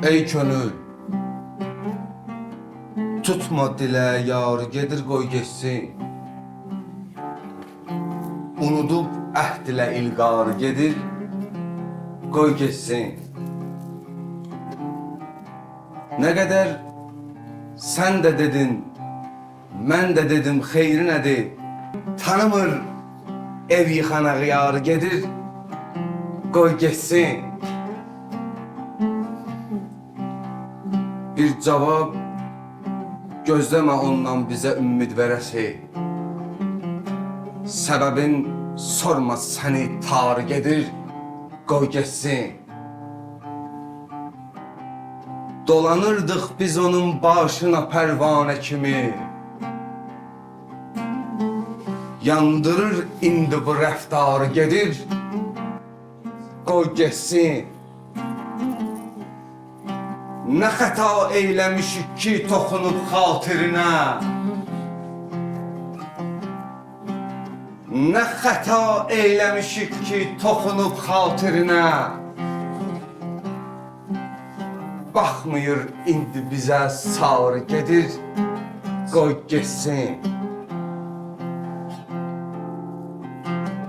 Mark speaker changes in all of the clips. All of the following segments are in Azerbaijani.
Speaker 1: Ey könül, tutma dilə yar, gedir qoy geçsin. Unudub əhd ilə ilqar, gedir qoy geçsin. Nə qədər sən də dedin, mən də dedim xeyri nədir? Tanımır ev yıxan ağyar, gedir qoy geçsin. Bir cavab gözləmə ondan bizə ümid verəsi. Səbəbin sorma səni tar, gedir qoy geçsin. Dolanırdıq biz onun başına pərvanə kimi. Yandırır indi bu rəftarı, gedir qoy geçsin. Nə xəta eyləmişik ki, toxunub xatirinə. Nə xəta eyləmişik ki, toxunub xatirinə. Baxmıyır indi bizə sağır, gedir qoy geçsin.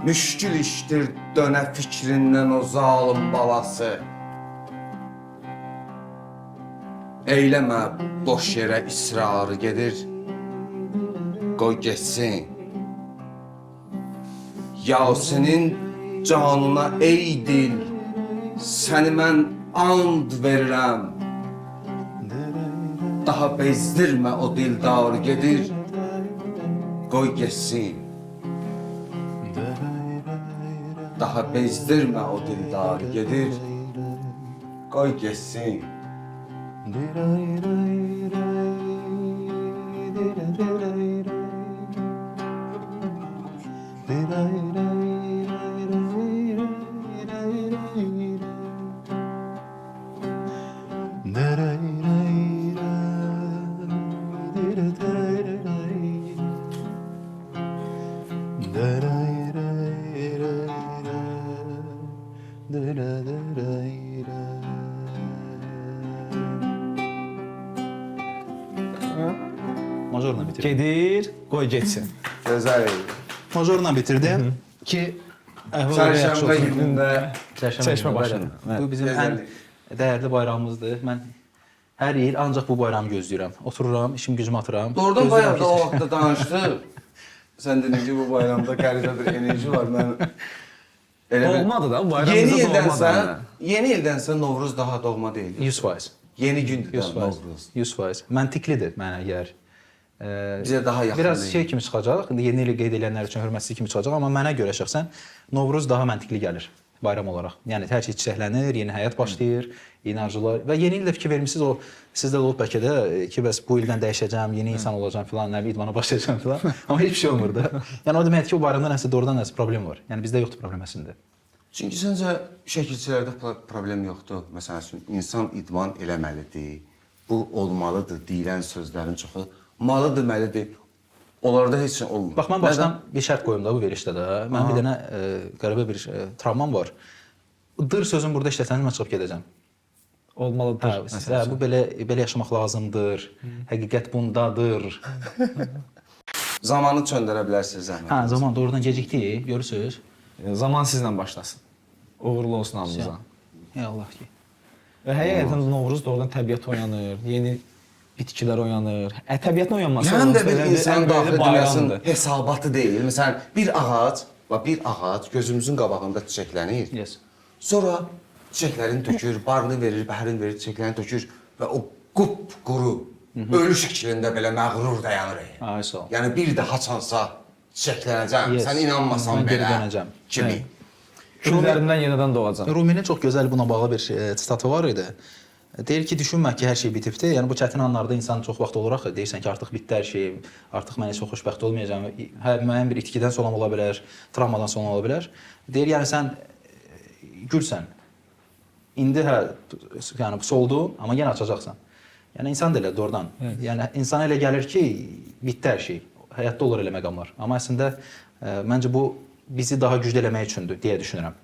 Speaker 1: Müşkül işdir dönə fikrindən o zalim balası. Eyləmə boş yerə israrı, gedir qoy geçsin. Yasin'in canına ey dil, səni mən and verirəm. Daha bezdirmə o dildarı, gedir qoy geçsin. Daha bezdirmə o dildarı, gedir qoy geçsin.
Speaker 2: Majorla bitirdim.
Speaker 3: Gedir, qoy geçsin.
Speaker 1: Gözəl.
Speaker 2: Majorla bitirdim ki
Speaker 1: Çərşənbə günündə
Speaker 3: Çeşmə başında.
Speaker 2: bu bizim ən dəyərli bayramımızdır. Mən hər il ancaq bu bayramı gözləyirəm. Otururam, işim gücümü atıram.
Speaker 1: Doğrudan
Speaker 2: Gözləyirəm
Speaker 1: bayramda
Speaker 2: ki,
Speaker 1: o vaxtda danışdıq. Sən dedin ki, bu bayramda qəribə bir enerji var. Mən elə bir...
Speaker 3: Olmadı da, bayram
Speaker 1: Yeni
Speaker 3: bizə
Speaker 1: ildənsə,
Speaker 3: doğmadı.
Speaker 1: yeni ildənsə Novruz daha doğma deyil.
Speaker 2: 100%.
Speaker 1: Yeni gündür də
Speaker 2: 100%.
Speaker 1: Novruz.
Speaker 2: 100%. Məntiqlidir mənə gəlir.
Speaker 1: Bizə daha yaxın
Speaker 2: Biraz
Speaker 1: deyil.
Speaker 2: şey kimi çıxacaq, indi yeni ili qeyd edənlər üçün hörmətsizlik kimi çıxacaq, amma mənə görə şəxsən Novruz daha məntiqli gəlir bayram olaraq. Yəni hər şey çiçəklənir, yeni həyat başlayır, yeni arzular və yeni ildə fikir vermisiniz, o sizdə də olub bəlkə də ki, bəs bu ildən dəyişəcəm, yeni insan olacağam filan, nə bilim idmana başlayacağam filan, amma heç bir şey olmur da. Yəni o deməkdir ki, o bayramda nəsə doğrudan nəsə problem var. Yəni bizdə yoxdur problem əslində.
Speaker 1: Çünki səncə şəkilçilərdə problem yoxdur. Məsələn üçün, insan idman eləməlidir, bu olmalıdır deyilən sözlərin çoxu. Malı deməlidir. Onlarda heç nə olmur.
Speaker 2: Bax, mən başdan bir şərt qoyum da bu verişdə də. Mənim bir dənə qəribə bir travmam var. Dır sözün burada işləsəniz mən çıxıb gedəcəm.
Speaker 3: Olmalıdır.
Speaker 2: Hə, bu belə yaşamaq lazımdır. Həqiqət bundadır.
Speaker 1: Zamanı çöndərə bilərsiniz zəhmət.
Speaker 2: Hə, zaman doğrudan gecikdi, görürsüz?
Speaker 3: Zaman sizlə başlasın. Uğurlu olsun hamımıza.
Speaker 2: Ey Allah ki.
Speaker 3: Və həqiqətən Novruz doğrudan təbiət oyanır, yeni bitkilər oyanır. Təbiətin oyanması
Speaker 1: Həm də bir
Speaker 3: belə
Speaker 1: insan
Speaker 3: ən
Speaker 1: daxil
Speaker 3: böyük
Speaker 1: dünyasının
Speaker 3: bayramdır.
Speaker 1: hesabatı deyil. Məsələn, bir ağac gözümüzün qabağında çiçəklənir.
Speaker 2: Yes.
Speaker 1: Sonra çiçəklərini tökür, barını verir, bəhərini verir, çiçəklərini tökür və o qupquru, ölü şəklində belə məğrur dayanır.
Speaker 2: Ay sağ ol.
Speaker 1: Yəni bir daha çansa çiçəklənəcəm,
Speaker 2: Yes.
Speaker 1: sən inanmasan
Speaker 2: Mən geri
Speaker 1: belə
Speaker 2: dönəcəm.
Speaker 1: kimi.
Speaker 3: Küllərindən yenidən doğacaq.
Speaker 2: Ruminin çox gözəl buna bağlı bir sitatı var idi. Deyir ki, düşünmə ki, hər şey bitibdir. Yəni bu çətin anlarda insan çox vaxt olaraq deyirsən ki, artıq bitdi hər şey, artıq mən heç xoşbəxt olmayacağam. Hə, müəyyən bir itkidən sonra ola bilər, travmadan sonra ola bilər. Deyir, yəni sən gülsən. İndi yəni soldun, amma yenə açacaqsan. Yəni insan da elə doğrudan. Yəni insana elə gəlir ki, bitdi hər şey. Həyatda olur elə məqamlar. Amma əslində məncə bu bizi daha güclü eləmək üçündür deyə düşünürəm.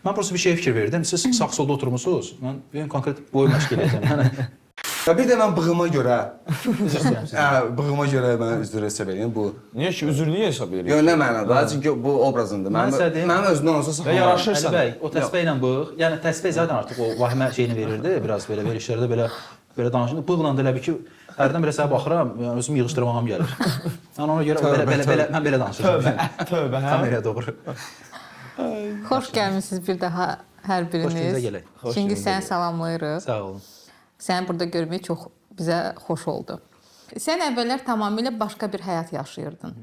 Speaker 2: Mən prosta bir şeyə fikir verdim. Siz sağ solda oturmusunuz. Mən konkret boy məşq edəcəm. Yəni
Speaker 1: Ya bir də mən bığıma görə,
Speaker 2: üzr istəyirəm sizdən.
Speaker 1: bığıma görə mən üzr hesab edirəm bu.
Speaker 3: Niyə ki, üzürlüyü hesab edirik?
Speaker 1: Yox, nə mənada? Çünki bu obrazındır. Mənim özümdən olsa saxlamam.
Speaker 3: yaraşır.
Speaker 2: Əli bəy, o təsbehlə bığ, yəni təsbeh zaten artıq o vahimə şeyini verirdi, biraz belə verilişlərdə belə danışırdı. Bığla da elə bir ki, hərdən belə sənə baxıram, yəni özümü yığışdırmağım gəlir. Mən ona görə mən belə danışıram.
Speaker 3: Tövbə, hə?
Speaker 2: Kameraya doğru.
Speaker 4: Xoş gəlmisiniz bir daha hər
Speaker 2: Xoş gününüzə
Speaker 4: biriniz.
Speaker 2: gələk.
Speaker 4: Çünki səni salamlayırıq.
Speaker 2: Sağ olun.
Speaker 4: Səni burada görmək çox bizə xoş oldu. Sən əvvəllər tamamilə başqa bir həyat yaşayırdın.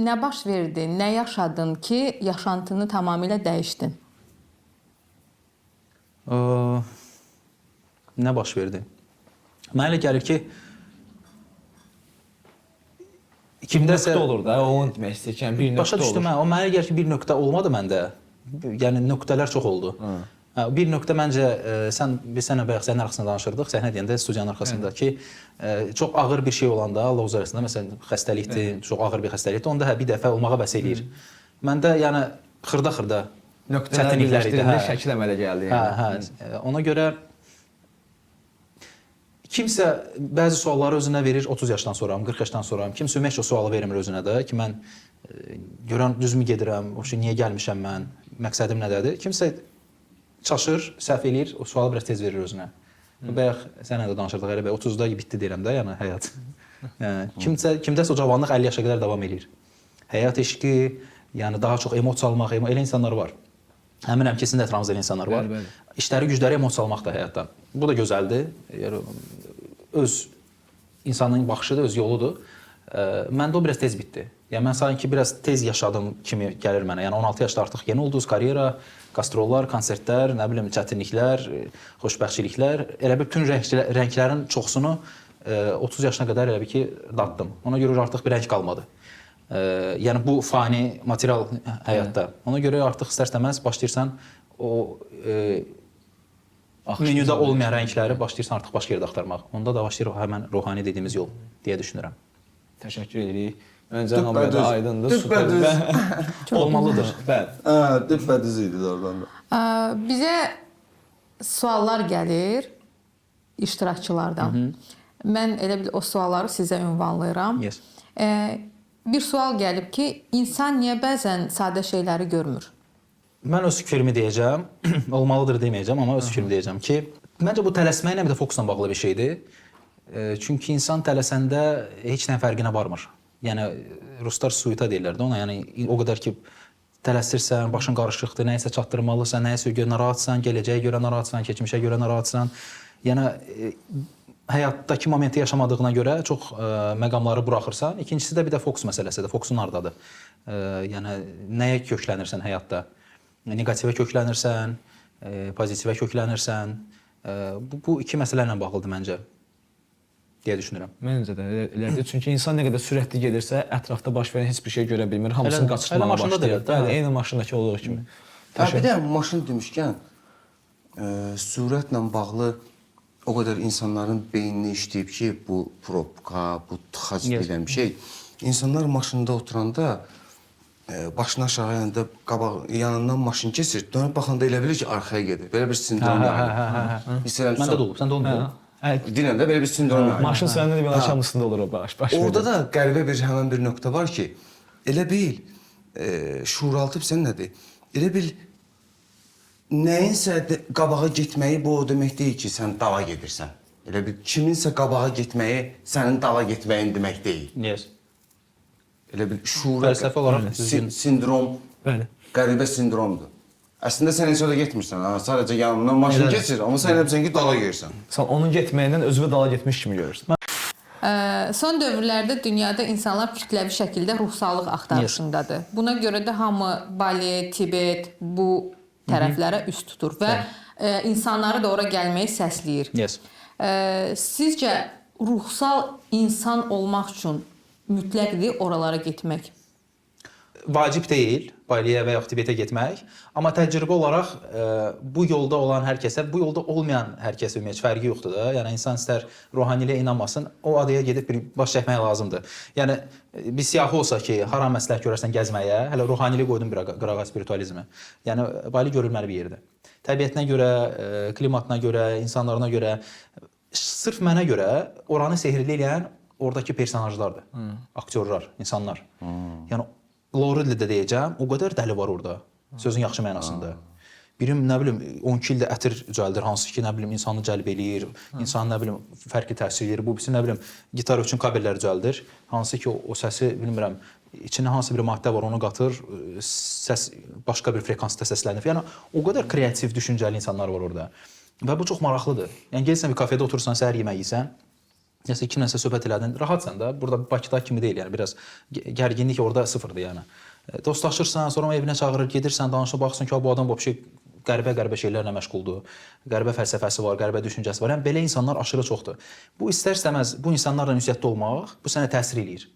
Speaker 4: Nə baş verdi, nə yaşadın ki, yaşantını tamamilə dəyişdin?
Speaker 2: Nə baş verdi? Mənə elə gəlir ki, kimdəsə
Speaker 3: Nöqtə olur da, onu demək istəyirəm, bir
Speaker 2: başa
Speaker 3: nöqtə
Speaker 2: düşdüm
Speaker 3: olur.
Speaker 2: mən. O mənə elə gəlir ki, bir nöqtə olmadı məndə. Yəni nöqtələr çox oldu. Bir nöqtə məncə biz sənə bayaq sənin arxasında danışırdıq, səhnə deyəndə studiyanın arxasında ki, çox ağır bir şey olanda Allah öz arasında məsələn xəstəlikdir, çox ağır bir xəstəlikdir, onda bir dəfə olmağa bəs eləyir. Məndə yəni xırda
Speaker 3: Nöqtələr birləşdirində şəkil əmələ gəldi.
Speaker 2: Hə. Ona görə kimsə bəzi sualları özünə verir 30 yaşdan sonra, 40 yaşdan sonra. Kimsə ümumiyyətlə o sualı vermir özünə də ki, mən görən düzmü gedirəm, o şey niyə gəlmişəm mən, məqsədim nədədir? Kimsə çaşır, səhv eləyir, o sualı biraz tez verir özünə. Bayaq sənə də danışırdıq, elə 30-da bitdi deyirəm də, yəni həyat. Yəni kimdəsə o cavanlıq 50 yaşa qədər davam eləyir. Həyat eşqi, yəni daha çox emosiya almaq, elə insanlar var. Əminəm ki, sizin də ətrafınızda elə insanlar var. İşləri, gücləri emosiya almaq da həyatda. Bu da gözəldir. Yəni öz insanın baxışıdır, öz yoludur. Məndə o biraz tez bitdi. Yəni mən sanki biraz tez yaşadım kimi gəlir mənə. Yəni 16 yaşda artıq yeni ulduz, karyera, qastrollar, konsertlər, nə bilim çətinliklər, xoşbəxtçiliklər, elə bir bütün rənglərin çoxsunu 30 yaşına qədər elə bir ki daddım. Ona görə artıq bir rəng qalmadı. Yəni bu fani material həyatda. Ona görə artıq istər-istəməz başlayırsan o menüdə olmayan rəngləri başlayırsan artıq başqa yerdə axtarmaq. Onda da başlayır həmin ruhani dediyimiz yol deyə düşünürəm.
Speaker 3: Təşəkkür edirik. Məncə hamıya da aydındır.
Speaker 1: Düpbədüz.
Speaker 2: Olmalıdır.
Speaker 3: Bəli.
Speaker 1: Düpbədüz idi oradan da.
Speaker 4: Bizə suallar gəlir iştirakçılardan. Mən elə bil o sualları sizə ünvanlayıram.
Speaker 2: Yes.
Speaker 4: Bir sual gəlib ki, insan niyə bəzən sadə şeyləri görmür?
Speaker 2: Mən öz fikrimi deyəcəm, olmalıdır deməyəcəm, amma öz fikrimi deyəcəm ki, məncə bu tələsməklə bir də fokusla bağlı bir şeydir. Çünki insan tələsəndə heç nəyin fərqinə varmır. Yəni ruslar suita deyirlər də ona, yəni o qədər ki tələsirsən, başın qarışıqdır, nəyisə çatdırmalısan, nəyisə görə narahatsan, gələcəyə görə narahatsan, keçmişə görə narahatsan. Yəni həyatdakı momenti yaşamadığına görə çox məqamları buraxırsan. İkincisi də bir də fokus məsələsidir. Fokusun hardadır? Yəni nəyə köklənirsən həyatda? Neqativə köklənirsən, pozitivə köklənirsən. Bu iki məsələ ilə bağlıdır məncə deyə düşünürəm.
Speaker 3: Məncə də elədir. Çünki insan nə qədər sürətli gedirsə, ətrafda baş verən heç bir şey görə bilmir. Hamısını qaçırmağa başlayır. Bəli, eyni maşındakı olduğu kimi.
Speaker 1: Bir də maşın demişkən, sürətlə bağlı o qədər insanların beynini işləyib ki, bu probka, bu tıxac bilən bir şey. İnsanlar maşında oturanda başını aşağı yanında yanından maşın keçir, dönüb baxanda elə bilir ki, arxaya gedir. Belə bir sindrom yaranır.
Speaker 2: Məndə də olub, səndə olmuyor.
Speaker 1: Dinən də belə bir sindrom yaranır.
Speaker 3: Maşın sürəndə də bir aşamısında olur o baş verir.
Speaker 1: Orada da qəribə bir həmin bir nöqtə var ki, elə bil şuuraltı sən nədir? Elə bil nəyinsə qabağa getməyi bu o demək deyil ki, sən dala gedirsən. Elə bil kiminsə qabağa getməyi sənin dala getməyin demək deyil.
Speaker 2: Yes.
Speaker 1: Elə bil şuur
Speaker 2: Fəlsəfi olaraq
Speaker 1: sindrom, qəribə sindromdur. Əslində sən heç orada getmirsən, sadəcə yanından maşın keçir, amma sən elə bilirsən ki, dala gedirsən.
Speaker 3: Sən onun getməyindən özünü dala getmiş kimi görürsən.
Speaker 4: Son dövrlərdə dünyada insanlar kütləvi şəkildə ruhsallıq axtarışındadır. Buna görə də hamı Bali, Tibet bu tərəflərə üst tutur və insanları da ora gəlməyi səsləyir.
Speaker 2: Yes.
Speaker 4: Sizcə ruhsal insan olmaq üçün mütləqdir oralara getmək?
Speaker 2: vacib deyil Baliyə və yaxud Tibetə getmək, amma təcrübə olaraq bu yolda olan hər kəsə, bu yolda olmayan hər kəsə ümumiyyətlə fərqi yoxdur da. Yəni insan istər ruhaniliyə inanmasın, o adaya gedib bir baş çəkmək lazımdır. Yəni bir siyahı olsa ki, haram məsləhət görərsən gəzməyə, hələ ruhaniliyə qoydum bir qırağa spiritualizmi. Yəni Bali görülməli bir yerdir. Təbiətinə görə, klimatına görə, insanlarına görə, sırf mənə görə oranı sehrli eləyən oradakı personajlardır, aktyorlar, insanlar. Yəni Lorelli də deyəcəm, o qədər dəli var orada, sözün yaxşı mənasında. Birim, nə bilim, 12 ildə ətir düzəldir, hansı ki, nə bilim, insanı cəlb eləyir, insanı, nə bilim, fərqli təsir edir. Bu birisi, nə bilim, gitar üçün kabellər düzəldir, hansı ki, o səsi, bilmirəm, içində hansı bir maddə var, onu qatır, səs başqa bir frekansda səslənir. Yəni, o qədər kreativ, düşüncəli insanlar var orada. Və bu çox maraqlıdır. Yəni, gelsən bir kafedə otursan, səhər yemək yeysən, nəsə kimləsə söhbət elədin, rahatsan da. Burada Bakıda kimi deyil, yəni biraz gərginlik orada sıfırdır, yəni. Dostlaşırsan, sonra evinə çağırır, gedirsən, danışa baxsın ki, bu adam bu şey qəribə şeylərlə məşğuldur. Qəribə fəlsəfəsi var, qəribə düşüncəsi var. Yəni belə insanlar aşırı çoxdur. Bu istər-istəməz bu insanlarla ünsiyyətdə olmaq bu sənə təsir eləyir.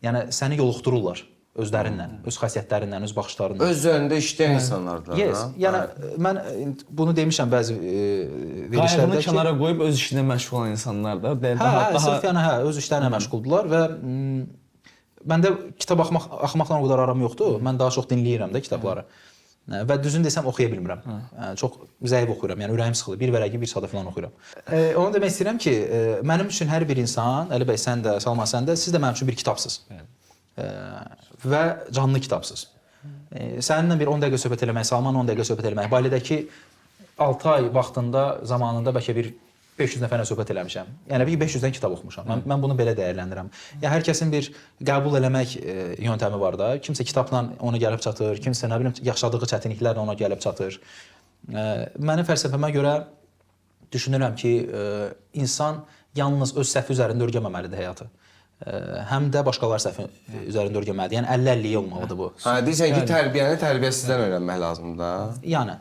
Speaker 2: Yəni səni yoluxdururlar özlərindən, öz xasiyyətlərindən, öz baxışlarından.
Speaker 1: Öz üzərində işləyən insanlardır.
Speaker 2: Yes. Yəni mən bunu demişəm bəzi verilişlərdə
Speaker 3: Qayğını
Speaker 2: ki,
Speaker 3: kənara qoyub öz işinə məşğul olan insanlar da
Speaker 2: sırf yəni öz işlərinə məşğuldular və məndə kitab axmaqla o qədər aram yoxdur. Mən daha çox dinləyirəm də kitabları. Və düzün desəm oxuya bilmirəm. Çox zəif oxuyuram. Yəni ürəyim sıxılır. Bir vərəqi, bir sadə falan oxuyuram. Onu demək istəyirəm ki, mənim üçün hər bir insan, Əli bəy sən də, Salman sən də, siz də mənim üçün bir kitabsınız. Və canlı kitabsınız. Səninlə bir 10 dəqiqə söhbət eləmək, Salman 10 dəqiqə söhbət eləmək. Bailədəki 6 ay vaxtında, zamanında bəlkə bir 500 nəfərlə söhbət eləmişəm. Yəni bir 500-dən kitab oxumuşam. Mən bunu belə dəyərləndirirəm. Yəni hər kəsin bir qəbul eləmək yöntəmi var da. Kimsə kitabla ona gəlib çatır, kimsə nə bilim yaşadığı çətinliklərlə ona gəlib çatır. Mənim fəlsəfəmə görə düşünürəm ki, insan yalnız öz səhvi üzərində örgəməməlidir həyatı. Həm də başqaları səhvi üzərində örgəməlidir. Yəni 50-50 olmalıdır bu.
Speaker 1: Deyirsən ki, tərbiyəni tərbiyəsizdən öyrənmək lazımdır da.
Speaker 2: Yəni.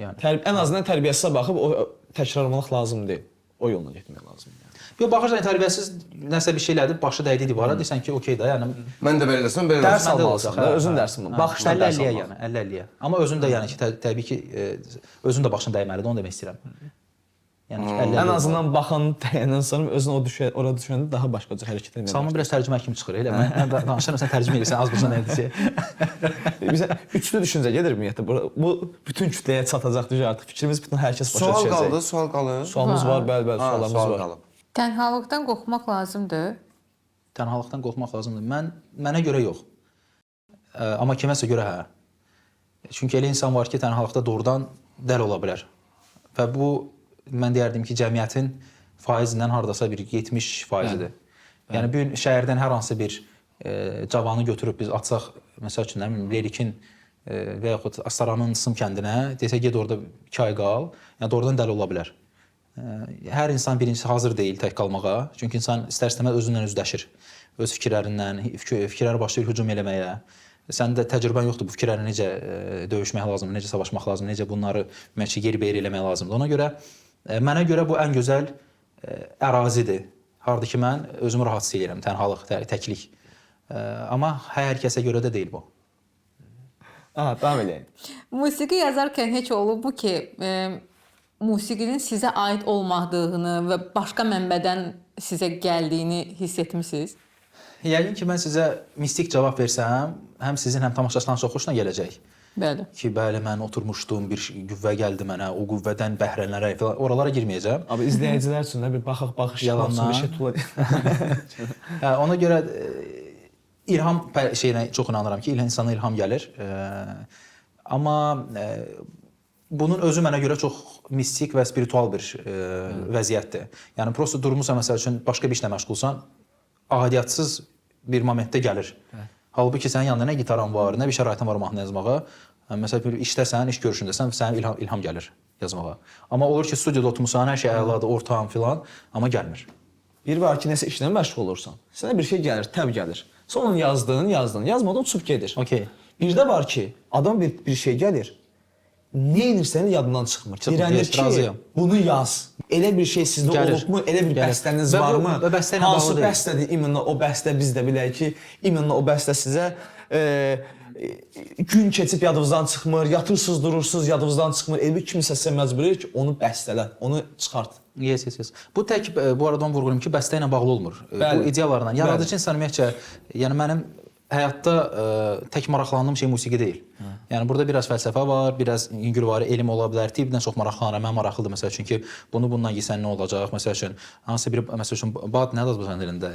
Speaker 3: ən azından tərbiyəsinə baxıb o təkrarlamaq lazım deyil. O yolla getmək lazımdır.
Speaker 2: Yox, baxırsan tərbiyəsiz nəsə bir şeylərdir, başı dəydi divara, deyirsən ki, okey də, yəni
Speaker 1: Mən də belə desəm, belə
Speaker 3: Dərs
Speaker 1: olsun.
Speaker 3: almalısan da, özün dərsini. Baxışla dərs almalısan.
Speaker 2: Yəni 50-50-yə. Amma özün də yəni ki, təbii ki, özün də başın dəyməlidir, onu demək istəyirəm. Yəni 50-50.
Speaker 3: Ən azından baxan dəyəndən sonra özün ora düşəndə daha başqa cür hərəkət etməyə.
Speaker 2: Salman biraz tərcümə kimi çıxır, elə mən danışıram, sən tərcümə edirsən, az bulsan nədir?
Speaker 3: Bizə üçlü düşüncə gedir ümumiyyətlə. Bu bütün kütləyə çatacaq düzə artıq fikrimiz bütün hər kəs başa düşəcək.
Speaker 1: Sual qalır.
Speaker 3: Sualımız var, bəli, suallarımız var.
Speaker 4: Tənhalıqdan qorxmaq lazımdır.
Speaker 2: Tənhalıqdan qorxmaq lazımdır. Mənə görə yox. Amma kiməsə görə hə. Çünki elə insan var ki, tənhalıqda doğrudan dəli ola bilər. Və bu mən deyərdim ki, cəmiyyətin faizindən hardasa bir 70%-dir. Yəni bu gün şəhərdən hər hansı bir cavanı götürüb biz atsaq, məsəl üçün nə bilim Lerikin və yaxud Astaranın Sım kəndinə, desə get orada 2 ay qal, yəni doğrudan dəli ola bilər. Hər insan birincisi hazır deyil tək qalmağa. Çünki insan istər-istəməz özünlə üzləşir. Öz fikirlərindən, fikirləri başlayır hücum eləməyə. Səndə təcrübən yoxdur bu fikirlərlə necə döyüşmək lazımdır, necə savaşmaq lazımdır, necə bunları ümumiyyətlə yerbəyer eləmək lazımdır. Ona görə mənə görə bu ən gözəl ərazidir. Harda ki mən özümü rahat hiss edirəm, tənhalıq, təklik. Amma hər kəsə görə də deyil bu.
Speaker 3: Davam edək.
Speaker 4: Musiqi yazarkən heç olubmu ki, musiqinin sizə aid olmadığını və başqa mənbədən sizə gəldiyini hiss etmisiniz?
Speaker 2: Yəqin ki, mən sizə mistik cavab versəm, həm sizin, həm tamaşaçıların çox xoşuna gələcək.
Speaker 4: Bəli.
Speaker 2: Ki, bəli, mən oturmuşdum, bir qüvvə gəldi mənə, o qüvvədən bəhrələnərək falan, oralara girməyəcəm.
Speaker 3: Abi, izləyicilər üçün də bir baxış
Speaker 2: yalandan
Speaker 3: bir şey tula.
Speaker 2: Ona görə ilham şeyinə çox inanıram ki, insana ilham gəlir. Amma bunun özü mənə görə çox mistik və spiritual bir vəziyyətdir. Yəni, prosto durmusan, məsəl üçün, başqa bir işlə məşğulsan, adiyyətsiz bir momentdə gəlir. Halbuki sənin yanında nə gitaran var, nə bir şəraitin var mahnı yazmağa. Məsələn, bir işdəsən, iş görüşündəsən, sənə ilham gəlir yazmağa. Amma olur ki, studiyada oturmusan, hər şey əladır, ortağım filan, amma gəlmir.
Speaker 3: Bir var ki, nəsə işlə məşğul olursan, sənə bir şey gəlir, təb gəlir. Sonra yazdın, yazmadan uçub gedir.
Speaker 2: Okay.
Speaker 3: Bir də var ki, adam bir şey gəlir, nə edirsən yadından çıxmır. Deyirəndir ki, bunu yaz. Elə bir şey sizdə olubmu? Elə bir bəstəniz varmı? Hansı bəstədir? İmенно o bəstə biz də bilək ki, imенно o bəstə sizə gün keçib yadınızdan çıxmır, yatırsınız, durursunuz, yadınızdan çıxmır. Elbə kimsə sizə məcbur edir ki, onu bəstələ, onu çıxart.
Speaker 2: Yes. Bu tək bu arada onu vurğulayım ki, bəstə ilə bağlı olmur.
Speaker 3: Bəli.
Speaker 2: Bu ideyalarla. Yaradıcı insan ümumiyyətcə, yəni mənim həyatda tək maraqlandığım şey musiqi deyil. Yəni burada biraz fəlsəfə var, biraz yüngülvari elm ola bilər. Tibbdən çox maraqlanıram. Mən maraqlıdır məsəl üçün ki, bundan yesən nə olacaq? Məsəl üçün hansı bir məsəl üçün bad nədir bu sənin dilində?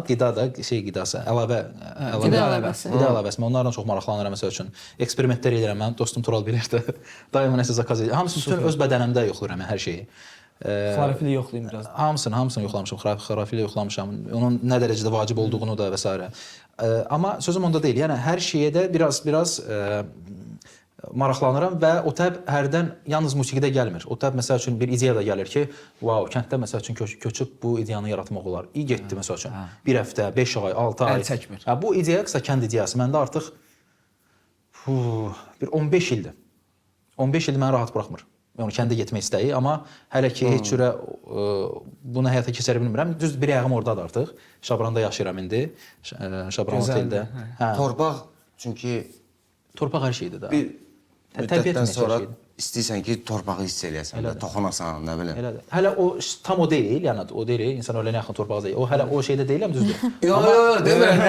Speaker 2: Qida da qidası,
Speaker 4: Qida əlavəsi.
Speaker 2: Qida əlavəsi. Mən onlardan çox maraqlanıram məsəl üçün. Eksperimentlər edirəm. Mənim dostum Tural bilirdi. Daima nəsə zakaz edir. Hamısı bütün öz bədənimdə yoxlayıram hər şeyi.
Speaker 3: Xarifili yoxlayım biraz.
Speaker 2: Hamısını yoxlamışam, xarafili yoxlamışam. Onun nə dərəcədə vacib olduğunu da və s. Amma sözüm onda deyil. Yəni hər şeyə də biraz maraqlanıram və o təb hərdən yalnız musiqidə gəlmir. O təb məsəl üçün bir ideya da gəlir ki, wow, kənddə məsəl üçün köçüb bu ideyanı yaratmaq olar. İyi getdi məsəl üçün. 1 həftə, 5 ay, 6 ay.
Speaker 3: Əl çəkmir.
Speaker 2: Bu ideya qısa kənd ideyası. Məndə artıq bir 15 ildir. 15 il məni rahat buraxmır. Yəni kəndə getmək istəyi, amma hələ ki heç cürə bunu həyata keçirə bilmirəm. Düz bir ayağım ordadır artıq. Şabranda yaşayıram indi. Şabran oteldə.
Speaker 1: Torpaq çünki
Speaker 2: torpaq hər şeydir də.
Speaker 1: bir müddətdən sonra
Speaker 2: şeydir.
Speaker 1: istəyirsən ki, torpağı hiss eləyəsən, toxunasan, nə bilim.
Speaker 2: Elədir. Hələ o tam o deyil, yəni o deyil, insan ölənə yaxın torpağa deyil. O hələ o şeydə deyiləm, düzdür.
Speaker 1: Yox, demirəm.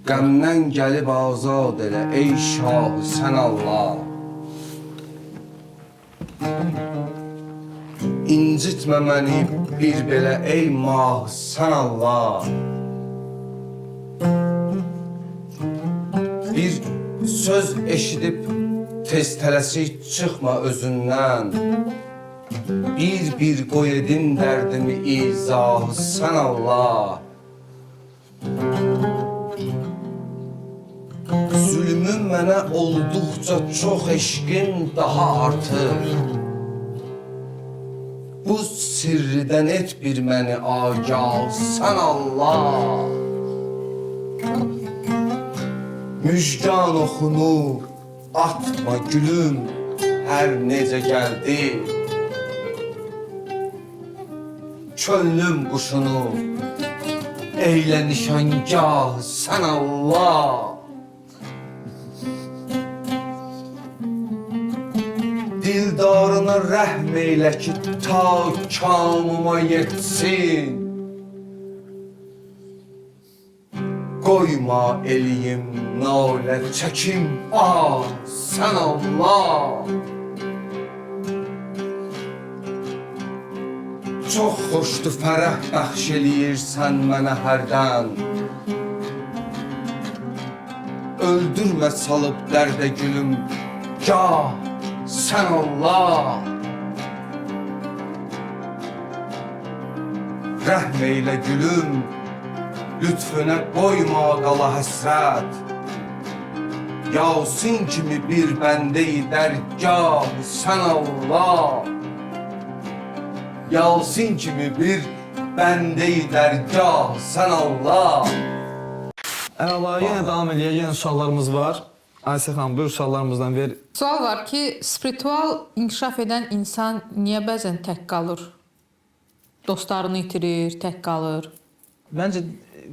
Speaker 1: Qəmdən gəlib azad elə, ey şah sən Allah. İncitmə məni bir belə, ey mah sən Allah. Bir söz eşidib tez tələsik çıxma özündən. Bir qoy edim dərdimi izah sən Allah. Zülmün mənə olduqca çox eşqin daha artır. Bu sirridən et bir məni agah sən Allah. Müjgan oxunu atma gülüm hər necə gəldi. Çöllüm quşunu eylə nişangah sən Allah. Dildarına rəhm eylə ki, ta kamıma yetsin. Qoyma eləyim, nalə çəkim, sən Allah. Çox xoşdur, fərəh bəxş eləyirsən mənə hərdən. Öldürmə salıb dərdə gülüm, gah sən Allah. Rəhm eylə gülüm, lütfünə qoyma qala həsrət. Yasin kimi bir bəndə-i dərgah sən Allah. Yasin kimi bir bəndə-i dərgah sən Allah.
Speaker 3: Əla, yenə davam eləyək, yenə suallarımız var. Aysə xanım, buyur suallarımızdan ver.
Speaker 4: Sual var ki, spiritual inkişaf edən insan niyə bəzən tək qalır? Dostlarını itirir, tək qalır.
Speaker 2: Məncə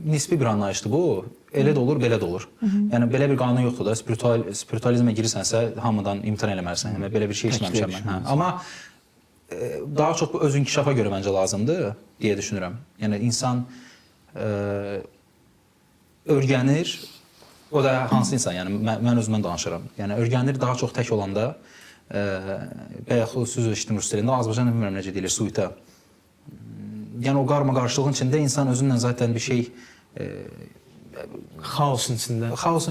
Speaker 2: nisbi bir anlayışdır bu. Elə də olur, belə də olur. Yəni belə bir qanun yoxdur da. Spiritualizmə girirsənsə hamıdan imtina eləməlisən. Yəni belə bir şey içməmişəm mən. Amma daha çox bu öz inkişafa görə məncə lazımdır deyə düşünürəm. Yəni insan öyrənir. O da hansı insan? Yəni mən özümdən danışıram. Yəni öyrənir daha çox tək olanda bayaq söz eşitdim rus dilində, Azərbaycanda bilmirəm necə deyilir, suita. Yəni o qarma-qarışığın içində insan özündən zaten bir şey
Speaker 3: Xaosun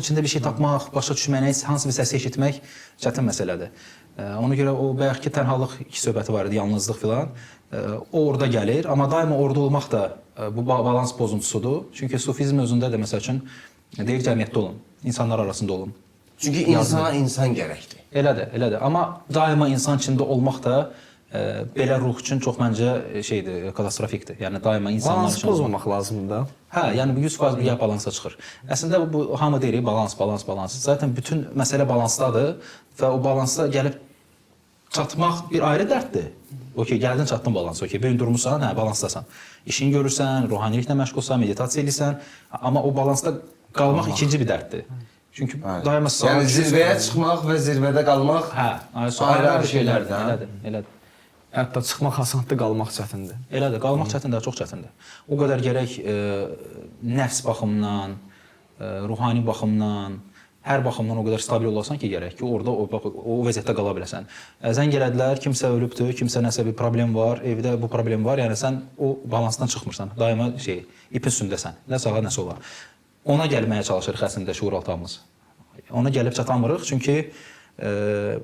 Speaker 2: içində bir şey tapmaq, başa düşmək, hansı bir səsi eşitmək çətin məsələdir. Ona görə o bayaqki tənhalıq iki söhbəti var idi, yalnızlıq filan. O orada gəlir, amma daima orada olmaq da bu balans pozuntusudur. Çünki sufizm özündə də məsəl üçün deyir cəmiyyətdə olun, insanlar arasında olun.
Speaker 1: Çünki insana insan gərəkdir.
Speaker 2: Elədir. Amma daima insan içində olmaq da belə ruh üçün çox məncə şeydir, katastrofikdir. Yəni daima insanlar
Speaker 3: Balansı pozmamaq lazımdır da.
Speaker 2: Hə, yəni 100% bir balansa çıxır. Əslində bu hamı deyir balans, balans, balans. Zaten bütün məsələ balansdadır və o balansa gəlib çatmaq bir ayrı dərddir. Okey, gəldin çatdın balansa, okey, bugün durmusan, hə, balansdasan. İşini görürsən, ruhaniliklə məşğulsan, meditasiya edirsən, amma o balansda qalmaq ikinci bir dərddir. Çünki daima
Speaker 1: yəni zirvəyə çıxmaq və zirvədə qalmaq
Speaker 2: ayrı şeylərdir. Elədir, elədir.
Speaker 3: Hətta çıxmaq asandır, qalmaq çətindir.
Speaker 2: Elədir, qalmaq çətindir, çox çətindir. O qədər gərək nəfs baxımından, ruhani baxımdan, hər baxımdan o qədər stabil olasan ki, gərək ki, orada o vəziyyətdə qala biləsən. Zəng elədilər, kimsə ölübdür, kimsə nəsə bir problem var, evdə bu problem var, yəni sən o balansdan çıxmırsan. Daima ipin üstündəsən. Nə sağa, nə sola. Ona gəlməyə çalışırıq əslində şuuraltımız. Ona gəlib çatamırıq, çünki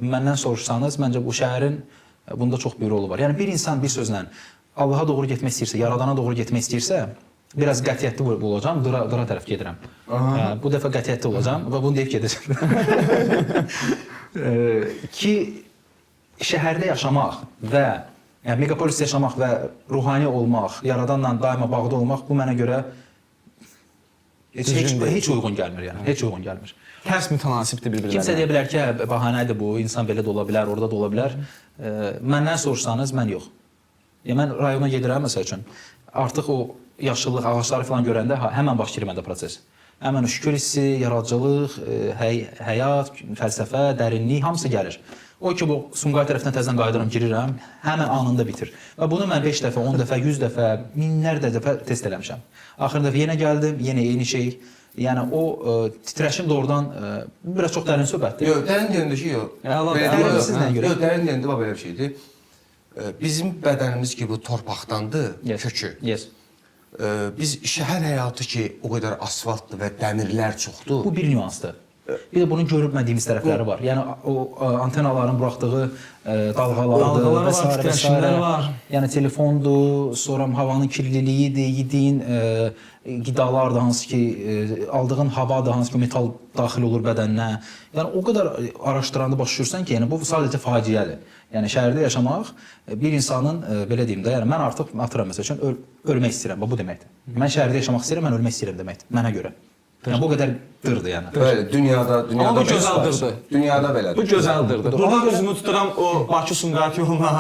Speaker 2: məndən soruşsanız, məncə bu şəhərin bunda çox böyük rolu var. Yəni bir insan bir sözlə Allaha doğru getmək istəyirsə, Yaradana doğru getmək istəyirsə, biraz qətiyyətli olacağam, dıra tərəf gedirəm. Bu dəfə qətiyyətli olacağam və bunu deyib gedəcəm. Ki şəhərdə yaşamaq və yəni megapolisdə yaşamaq və ruhani olmaq, Yaradanla daima bağda olmaq bu mənə görə heç uyğun gəlmir, yəni heç uyğun gəlmir.
Speaker 3: Tərs mütənasibdir bir-birlərinə.
Speaker 2: Kimsə deyə bilər ki, bəhanədir bu, insan belə də ola bilər, orada da ola bilər. Məndən soruşsanız, mən yox. Mən rayona gedirəm, məsəl üçün, artıq o yaşıllıq, ağacları falan görəndə həmən başlayır məndə proses. Həmən o şükür hissi, yaradıcılıq, həyat, fəlsəfə, dərinlik, hamısı gəlir. O ki, bu Sumqayıt tərəfindən təzədən qayıdıram, girirəm, həmən anında bitir. Və bunu mən 5 dəfə, 10 dəfə, 100 dəfə, minlərlə dəfə test eləmişəm. Axırı dəfə yenə gəldim, yenə eyni şey. Yəni o titrəşim doğrudan biraz çox dərin söhbətdir.
Speaker 1: Yox, dərin deyəndə ki, yox. Yox, dərin deyəndə belə bir şeydir. Bizim bədənimiz ki, bu torpaqdandır, kökü. Biz şəhər həyatı ki, o qədər asfaltdır və dəmirlər çoxdur.
Speaker 2: Bu bir nüansdır. Bir də bunun görülmədiyimiz tərəfləri var. Yəni o antenaların buraxdığı dalğalardır və
Speaker 3: titreşimlər var.
Speaker 2: Yəni telefondur, sonra havanın kirliliyidir, yediyin qidalar da hansı ki, aldığın hava da hansı ki, metal daxil olur bədəninə. Yəni o qədər araşdıranda başa düşürsən ki, yəni bu sadəcə faciədir. Yəni şəhərdə yaşamaq bir insanın belə deyim də, yəni mən artıq atıram məsəl üçün ölmək istəyirəm, bu deməkdir. Mən şəhərdə yaşamaq istəyirəm, mən ölmək istəyirəm deməkdir mənə görə. Yəni bu qədər dırdır yəni.
Speaker 1: Bəli, dünyada
Speaker 3: Amma bu gözəldırdı.
Speaker 1: Dünyada belədir.
Speaker 3: Bu gözəldırdı. Burada gözümü tuturam o Bakı-Sumqayıt yoluna.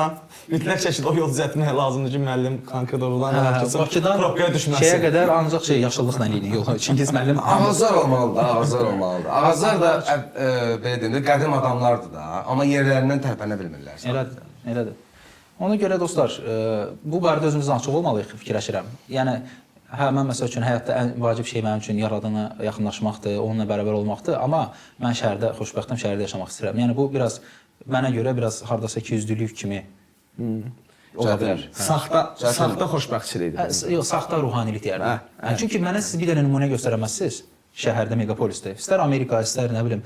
Speaker 3: Mütləq şəkildə o yol düzəltmək lazımdır ki, müəllim kanka doğrudan
Speaker 2: Bakıdan
Speaker 3: propkaya düşməsin.
Speaker 2: Şeyə qədər ancaq yaşıllıqla eləyirik yol. Çingiz müəllim
Speaker 1: Ağaclar olmalıdır, ağaclar olmalıdır. Ağaclar da belə deyim də qədim adamlardır da, amma yerlərindən tərpənə bilmirlər.
Speaker 2: Elədir, elədir. Ona görə dostlar, bu barədə özümüzdən açıq olmalıyıq, fikirləşirəm. Yəni mən məsəl üçün həyatda ən vacib şey mənim üçün Yaradana yaxınlaşmaqdır, onunla bərabər olmaqdır, amma mən şəhərdə xoşbəxtəm, şəhərdə yaşamaq istəyirəm. Yəni bu biraz mənə görə biraz hardasa ikiyüzlülük kimi ola bilər.
Speaker 3: Saxta xoşbəxtçilikdir.
Speaker 2: Yox, saxta ruhanilik deyərdim. Çünki mənə siz bir dənə nümunə göstərəməzsiniz şəhərdə, megapolisdə. İstər Amerika, istər nə bilim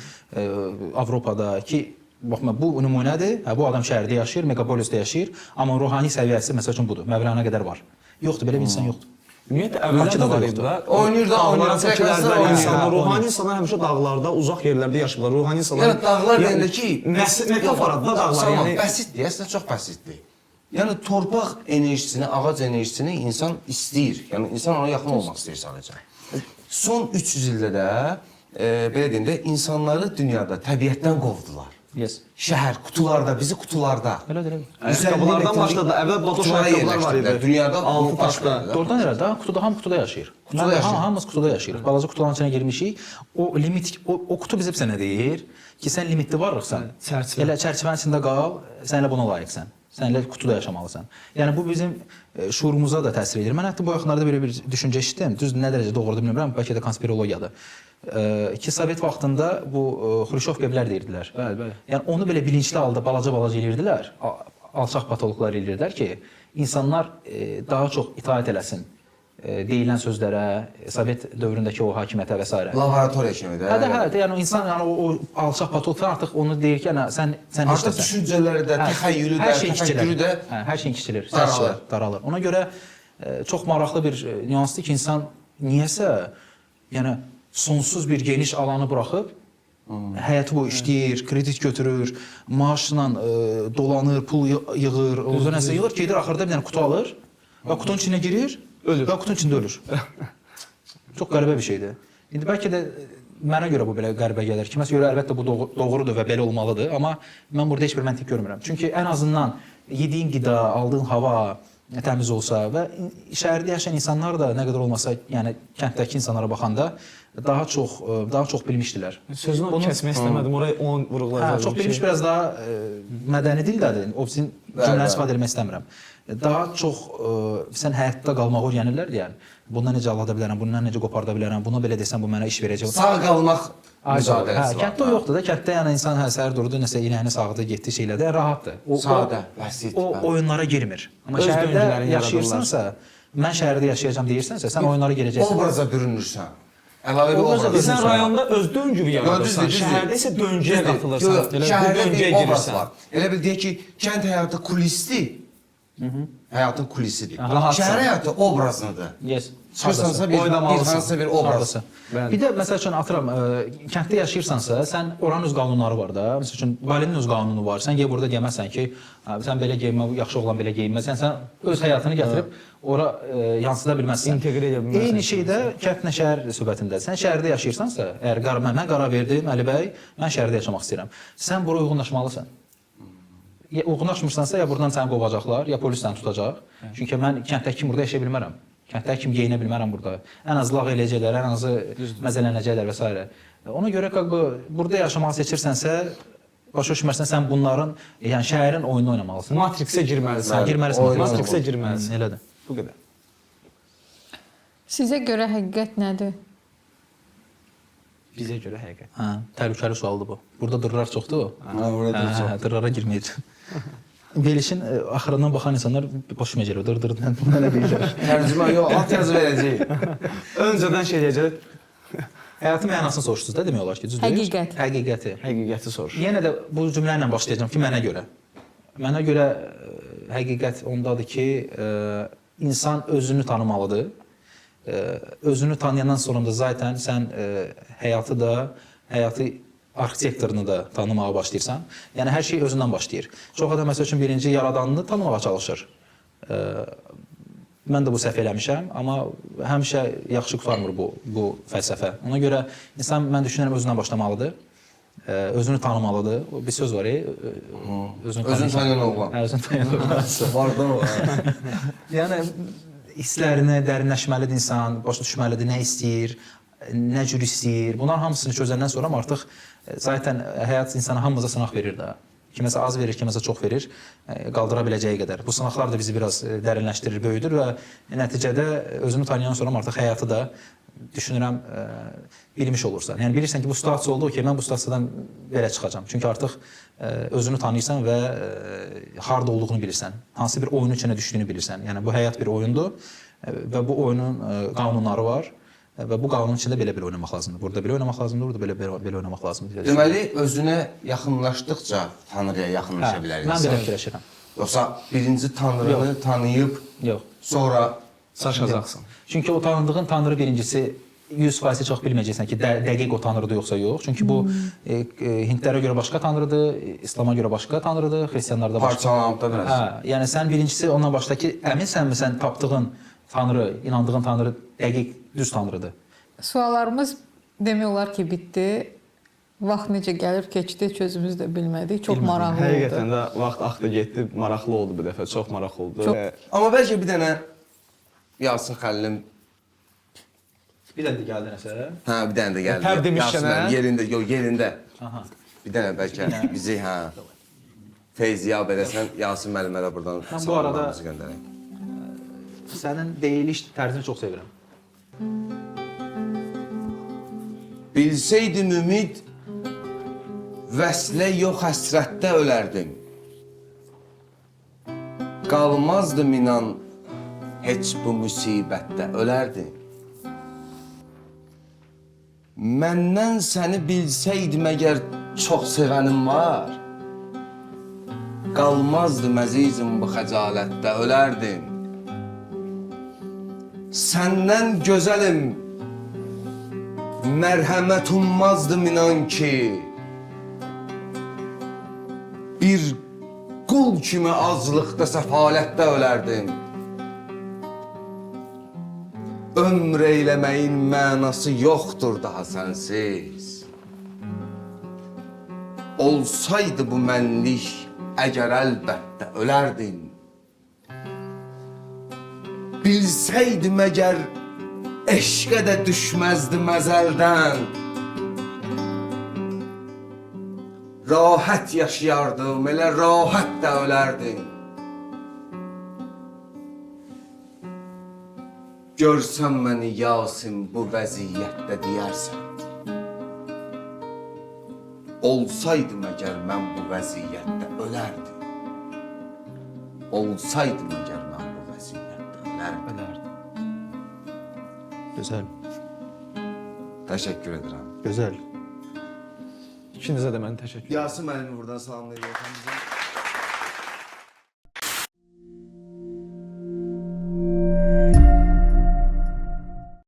Speaker 2: Avropada ki, baxma bu nümunədir. Bu adam şəhərdə yaşayır, megapolisdə yaşayır, amma ruhani səviyyəsi məsəl üçün budur. Mövlana qədər var. Yoxdur, belə bir insan yoxdur.
Speaker 3: Ümumiyyətlə əvvəlcə də var idi da.
Speaker 1: Oynayır da,
Speaker 3: oynayır. Ruhani insanlar həmişə dağlarda, uzaq yerlərdə yaşayırlar. Ruhani insanlar.
Speaker 1: Yəni dağlar deyəndə ki,
Speaker 3: metaforada da dağlar.
Speaker 1: Yəni bəsitdir, əslində çox bəsitdir. Yəni torpaq enerjisini, ağac enerjisini insan istəyir. Yəni insan ona yaxın olmaq istəyir sadəcə. Son 300 ildə də belə deyim də insanları dünyada təbiətdən qovdular. Şəhər, qutularda, bizi qutularda.
Speaker 2: Elədir.
Speaker 3: Ayaqqabılardan başladı. Əvvəl batoş ayaqqabılar var idi.
Speaker 1: Dünyada
Speaker 3: altı daşda.
Speaker 2: Doğrudan elə də, hamı qutuda yaşayır. Hamımız qutuda yaşayırıq. Balaca qutuların içinə girmişik. O limit, o qutu bizə sənə deyir ki, sən limitli varlıqsan. Elə çərçivənin içində qal, sən elə buna layiqsən. Sən elə qutuda yaşamalısan. Yəni bu bizim şuurumuza da təsir edir. Mən hətta bu yaxınlarda belə bir düşüncə eşitdim. Düz nə dərəcədə doğrudur bilmirəm, bəlkə də konspirologiyadır. Ki Sovet vaxtında bu Xruşovkevlər deyirdilər.
Speaker 3: Bəli.
Speaker 2: Yəni onu belə bilinçli halda balaca eləyirdilər. Alçaq patoloqlar eləyirdilər ki, insanlar daha çox itaat eləsin deyilən sözlərə, Sovet dövründəki o hakimiyyətə və s.
Speaker 1: Laboratoriya kimidir.
Speaker 2: Hə, yəni insan yəni o alçaq patoloq artıq onu deyir ki, yəni sən heç
Speaker 1: artıq düşüncələri də, təxəyyülü də, təfəkkürü də
Speaker 2: hər şey kiçilir, daralır. Ona görə çox maraqlı bir nüansdır ki, insan niyəsə yəni sonsuz bir geniş alanı buraxıb həyatı boyu işləyir, kredit götürür, maaşla dolanır, pul yığır, orada nəsə yığır, gedir axırda bir dənə qutu alır və qutunun içinə girir, ölür və qutunun içində ölür. Çox qəribə bir şeydir. İndi bəlkə də mənə görə bu belə qəribə gəlir. Kiməsə görə əlbəttə bu doğrudur və belə olmalıdır, amma mən burada heç bir məntiq görmürəm. Çünki ən azından yediyin qida, aldığın hava təmiz olsa və şəhərdə yaşayan insanlar da nə qədər olmasa, yəni kənddəki insanlara baxanda daha çox bilmişdilər.
Speaker 3: Sözünü kəsmək istəmədim. Oraya 10 vurğulayacağım.
Speaker 2: Çox bilmiş, biraz daha mədəni dildədir. O bizim cümləni istifadə etmək istəmirəm. Daha çox sən həyatda qalmağı öyrənirlər yəni. Bundan necə alada bilərəm, bundan necə qoparda bilərəm, buna belə desəm bu mənə iş verəcək.
Speaker 1: Sağ qalmaq mücadiləsi var.
Speaker 2: Kənddə o yoxdur da. Kənddə yəni insan səhər durdu, nəsə inəyini sağdı, getdi şeylədə, rahatdır.
Speaker 1: Sadə, bəsit.
Speaker 2: O oyunlara girmir. Amma şəhərdə yaşayırsansa, mən şəhərdə yaşayacağam deyirsənsə, sən oyunlara girəcəksən.
Speaker 1: Obraza bürünürsən. Əlavə bir obraz.
Speaker 3: Sən rayonda öz döngüyü yaradırsan. Şəhərdə isə döngüyə qatılırsan.
Speaker 1: Şəhərdə bir
Speaker 3: döngüyə
Speaker 1: obraz var. Elə bil deyək ki, kənd həyatı kulisdir. Həyatın kulisidir. Şəhər həyatı obrazıdır.
Speaker 2: Yes.
Speaker 1: Çıxırsansa bir hansısa bir obraz.
Speaker 2: Bir də məsəl üçün atıram, kənddə yaşayırsansa, sən oranın öz qanunları var da. Məsəl üçün valinin öz qanunu var. Sən burada deməsən ki, sən belə geyinmə, yaxşı oğlan belə geyinməz. Sən öz həyatını gətirib ora yansıda bilməzsən.
Speaker 3: İnteqrə edə bilməzsən.
Speaker 2: Eyni şeydə kəndlə şəhər söhbətində. Sən şəhərdə yaşayırsansa, əgər mən qərar verdim, Əli bəy, mən şəhərdə yaşamaq istəyirəm. Sən bura uyğunlaşmalısan. Uyğunlaşmırsansa, ya buradan səni qovacaqlar, ya polis səni tutacaq. Çünki mən kənddəki kimi burada yaşaya bilmərəm. Kənddəki kimi geyinə bilmərəm burada. Ən azı lağ eləyəcəklər, ən azı məzələnəcəklər və s. Ona görə burada yaşamağı seçirsənsə, başa düşmərsən, sən bunların, yəni şəhərin oyununu oynamalısan.
Speaker 3: Matrixə girməlisən.
Speaker 2: Girməlisən.
Speaker 3: Matrixə girməlisən.
Speaker 2: Elədir.
Speaker 3: Bu qədər.
Speaker 4: Sizə görə həqiqət nədir?
Speaker 3: Bizə görə həqiqət.
Speaker 2: Hə, təhlükəli sualdır bu. Burada dırrar çoxdur. Hə, dırrara girməyəcəm. Verilişin axırından baxan insanlar başıma gəlir. Dırdırdan nə deyirlər?
Speaker 1: Tərcümə yox, alt yazı verəcəyik.
Speaker 3: Öncədən şey deyəcək.
Speaker 2: Həyatın mənasını soruşdunuz da demək olar ki, düzdür?
Speaker 4: Həqiqət.
Speaker 2: Həqiqəti.
Speaker 3: Həqiqəti soruş.
Speaker 2: Yenə də bu cümlə ilə başlayacağam ki, mənə görə. Mənə görə həqiqət ondadır ki, insan özünü tanımalıdır. Özünü tanıyandan sonra da zaten sən həyatı arxitektorunu da tanımağa başlayırsan. Yəni hər şey özündən başlayır. Çox adam məsəl üçün birinci yaradanını tanımağa çalışır. Mən də bu səhv eləmişəm, amma həmişə yaxşı qurtarmır bu fəlsəfə. Ona görə insan, mən düşünürəm, özündən başlamalıdır. Özünü tanımalıdır. Bir söz var,
Speaker 1: Özünü tanıyan oğlan.
Speaker 2: Özünü tanıyan oğlan.
Speaker 1: Vardı o.
Speaker 2: Yəni hisslərini dərinləşməlidir insan, başa düşməlidir, nə istəyir, nə cür istəyir. Bunların hamısını çözəndən sonra artıq zaten həyat insana hamımıza sınaq verir də. Kiməsə az verir, kiməsə çox verir, qaldıra biləcəyi qədər. Bu sınaqlar da bizi biraz dərinləşdirir, böyüdür və nəticədə özünü tanıyan sonra artıq həyatı da düşünürəm bilmiş olursan. Yəni bilirsən ki, bu situasiya oldu, okey, mən bu situasiyadan belə çıxacağam. Çünki artıq özünü tanıyırsan və harda olduğunu bilirsən, hansı bir oyunun içinə düşdüyünü bilirsən. Yəni bu həyat bir oyundur və bu oyunun qanunları var və bu qanunun içində belə-belə oynamaq lazımdır. Burada belə oynamaq lazımdır, burada belə oynamaq lazımdır.
Speaker 1: Deməli, özünə yaxınlaşdıqca Tanrıya yaxınlaşa bilər insan.
Speaker 2: Mən belə fikirləşirəm.
Speaker 1: Yoxsa birinci Tanrını tanıyıb, sonra
Speaker 3: Saşacaqsan.
Speaker 2: Çünki o tanıdığın Tanrı birincisi 100% çox bilməyəcəksən ki, dəqiq o Tanrıdır yoxsa yox. Çünki bu Hindlərə görə başqa Tanrıdır, İslama görə başqa Tanrıdır, xristianlarda başqa.
Speaker 1: Parçalanıbda biraz.
Speaker 2: Hə, yəni sən birincisi ondan başla ki, əminsənmi sən tapdığın Tanrı, inandığın Tanrı dəqiq düz Tanrıdır?
Speaker 4: Suallarımız demək olar ki, bitdi. Vaxt necə gəlir, keçdi, heç özümüz də bilmədik. Çox maraqlı oldu.
Speaker 3: Həqiqətən də vaxt axdı getdi, maraqlı oldu bu dəfə, çox maraqlı oldu.
Speaker 1: Amma bəlkə bir dənə Yasin Xəlilin
Speaker 2: Bir dənə də gəldi nəsə.
Speaker 1: hə, bir dənə də gəldi.
Speaker 3: Tər demişkən, hə?
Speaker 1: Yerində.
Speaker 2: Aha.
Speaker 1: Bir dənə bəlkə bizi feyziyab edəsən, Yasin müəllimə də buradan
Speaker 2: Mən bu arada
Speaker 1: salamlarımızı göndərək.
Speaker 2: sənin deyiliş tərzini çox sevirəm.
Speaker 1: Bilsəydim ümid, vəslə yox həsrətdə ölərdim. Qalmazdım inan, heç bu müsibətdə ölərdim. Məndən səni bilsəydim əgər çox sevənim var, qalmazdım əzizim bu xəcalətdə ölərdim. Səndən gözəlim, mərhəmət ummazdım inan ki. Bir qul kimi azlıqda, səfalətdə ölərdim. Ömr eyləməyin mənası yoxdur daha sənsiz. Olsaydı bu mənlik, əgər əlbəttə ölərdim. Bilsəydim əgər, eşqə də düşməzdim əzəldən. Rahat yaşayardım, elə rahat da ölərdim. Görsən məni Yasin bu vəziyyətdə deyərsən. Olsaydım əgər mən bu vəziyyətdə ölərdim. Olsaydım əgər mən bu vəziyyətdə ölərdim.
Speaker 2: Gözəl.
Speaker 1: Təşəkkür edirəm.
Speaker 2: Gözəl.
Speaker 3: İkinizə də mən təşəkkür edirəm.
Speaker 1: Yasin müəllimi buradan salamlayıram.